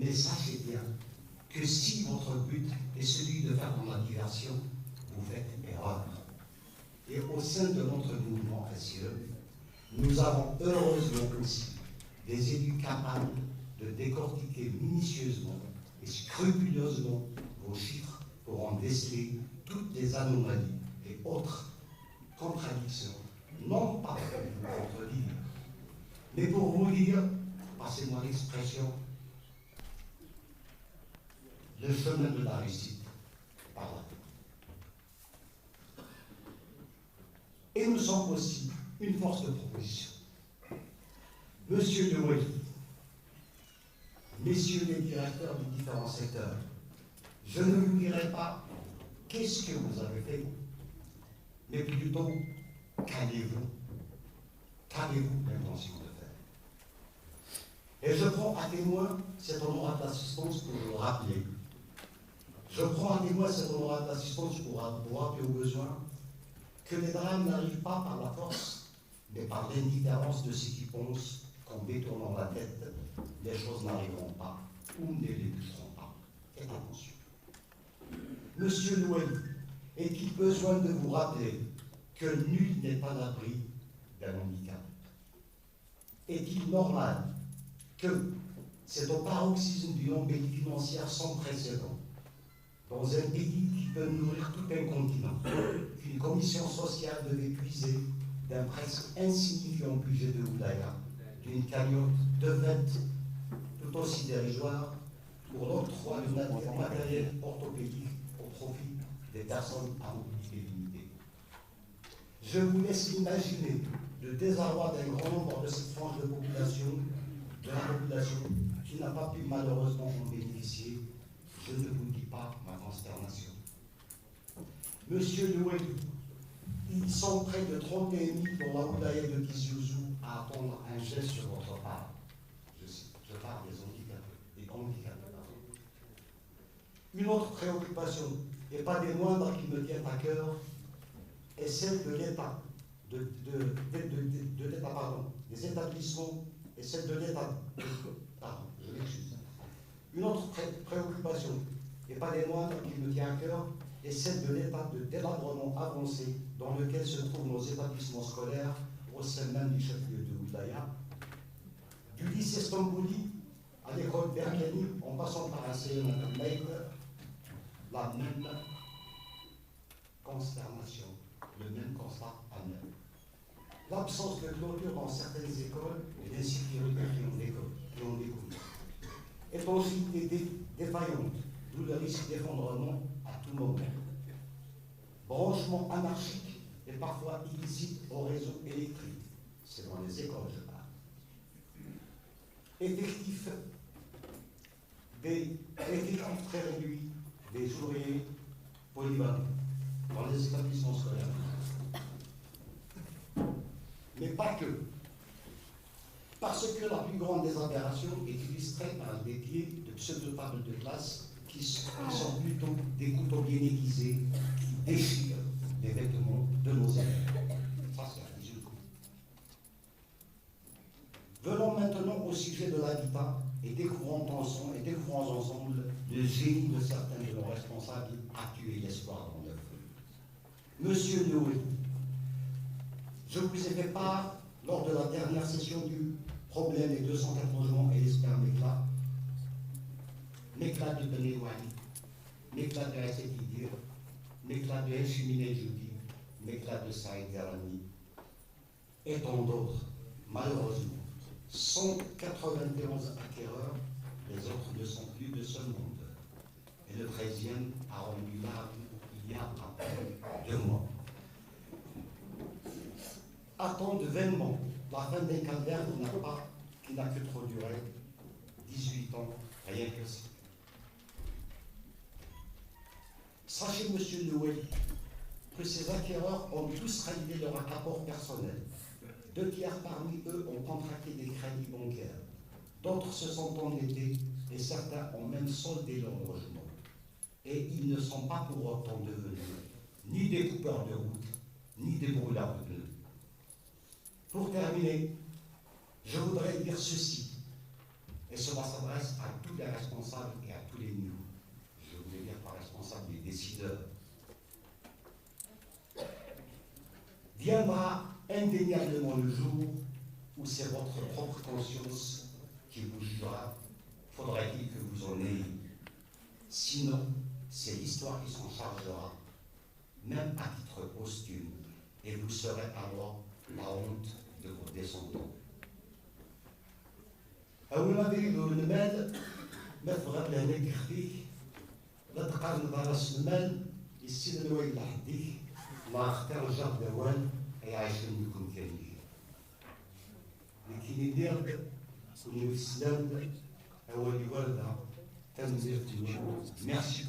Mais sachez bien que si votre but est celui de faire de la diversion, vous faites erreur. Et au sein de notre mouvement SIE, nous avons heureusement aussi des élus capables de décortiquer minutieusement et scrupuleusement vos chiffres pour en déceler toutes les anomalies et autres contradictions, non pas pour vous contredire, mais pour vous dire, passez-moi l'expression, le chemin de la réussite par là. Et nous sommes aussi une force de proposition. Monsieur Noël, messieurs les directeurs des différents secteurs, je ne vous dirai pas qu'est-ce que vous avez fait, mais plutôt qu'avez-vous l'intention de faire. Et je prends à témoin cette honorable assistance pour vous rappeler. Je prends à témoin cette honorable assistance pour rappeler au besoin que les drames n'arrivent pas par la force, mais par l'indifférence de ceux qui pensent qu'en détournant la tête, les choses n'arriveront pas ou ne les toucheront pas. Faites attention. Monsieur Noël, est-il besoin de vous rappeler que nul n'est à l'abri d'un handicap? Est-il normal que c'est au paroxysme d'une embellie financière sans précédent, dans un pays qui peut nourrir tout un continent, qu'une commission sociale devait puiser d'un presque insignifiant budget de Oudaya, d'une cagnotte de fait tout aussi dérisoire pour l'octroi de matériel orthopédique au profit des personnes à mobilité limitée. Je vous laisse imaginer le désarroi d'un grand nombre de cette frange de la population qui n'a pas pu malheureusement en bénéficier. Je ne vous dis pas ma consternation. Monsieur Noël, ils sont près de 31 000 dans la Oudaya de Tiziouzou à attendre un geste sur votre part. Je parle des handicapés. Une autre préoccupation, et pas des moindres qui me tiennent à cœur, est celle de l'État, des établissements, et celle de l'État. Pardon, je m'excuse. Une autre préoccupation, et pas des moindres qui me tient à cœur, est celle de l'état de délabrement avancé dans lequel se trouvent nos établissements scolaires au sein même du chef-lieu de Oudaya, du lycée Stambouli à l'école Berkani, en passant par un CM Maïd, la même consternation, le même constat amer. L'absence de clôture dans certaines écoles et l'insécurité qui en découle est aussi défaillante, d'où le risque d'effondrement à tout moment. Branchement anarchique et parfois illicite au réseau électrique, c'est dans les écoles je parle. Effectifs très réduits des ouvriers polyvalents dans les établissements scolaires. Mais pas que. Parce que la plus grande des aberrations est illustrée par des pieds de pseudo-tables de classe qui sont plutôt des couteaux bien aiguisés qui déchirent les vêtements de nos élèves. Ça, c'est un résultat. Venons maintenant au sujet de l'habitat et découvrons ensemble le génie de certains de nos responsables à tuer l'espoir dans l'œuf. Monsieur Noé, je vous ai fait part, lors de la dernière session du problème des 204 logements et les spermes l'éclat de Benewali, l'éclat de Asetidir, l'éclat de Heshimine Joudi, l'éclat de Saïd Garani, et tant d'autres, malheureusement. 191 acquéreurs, les autres ne sont plus de ce monde. Et le 13e a rendu l'arme il y a à peine 2 mois. Attendent vainement la fin d'un calvaire qui n'a que trop duré, 18 ans, rien que ça. Sachez, monsieur Noël, que ces acquéreurs ont tous réglé leur rapport personnel. 2 tiers parmi eux ont contracté des crédits bancaires. D'autres se sont endettés et certains ont même soldé leur logement. Et ils ne sont pas pour autant devenus ni des coupeurs de route, ni des brûleurs de pneus. Pour terminer, je voudrais dire ceci. Et cela s'adresse à tous les responsables et à tous les niveaux. Je voulais dire par responsable les décideurs. Viendra indéniablement le jour où c'est votre propre conscience qui vous jugera. Faudrait-il que vous en ayez. Sinon, c'est l'histoire qui s'en chargera, même à titre posthume, et vous serez alors la honte de vos descendants. أول ما تريدوا المال ما تبغى لهنا كخفيك لا تقارن راس المال السيد الوالد لحديك ما اختار الجار دوال يعيش منكم كاملين لكن يدير كل السلام أولي والدها تنزيل. Merci.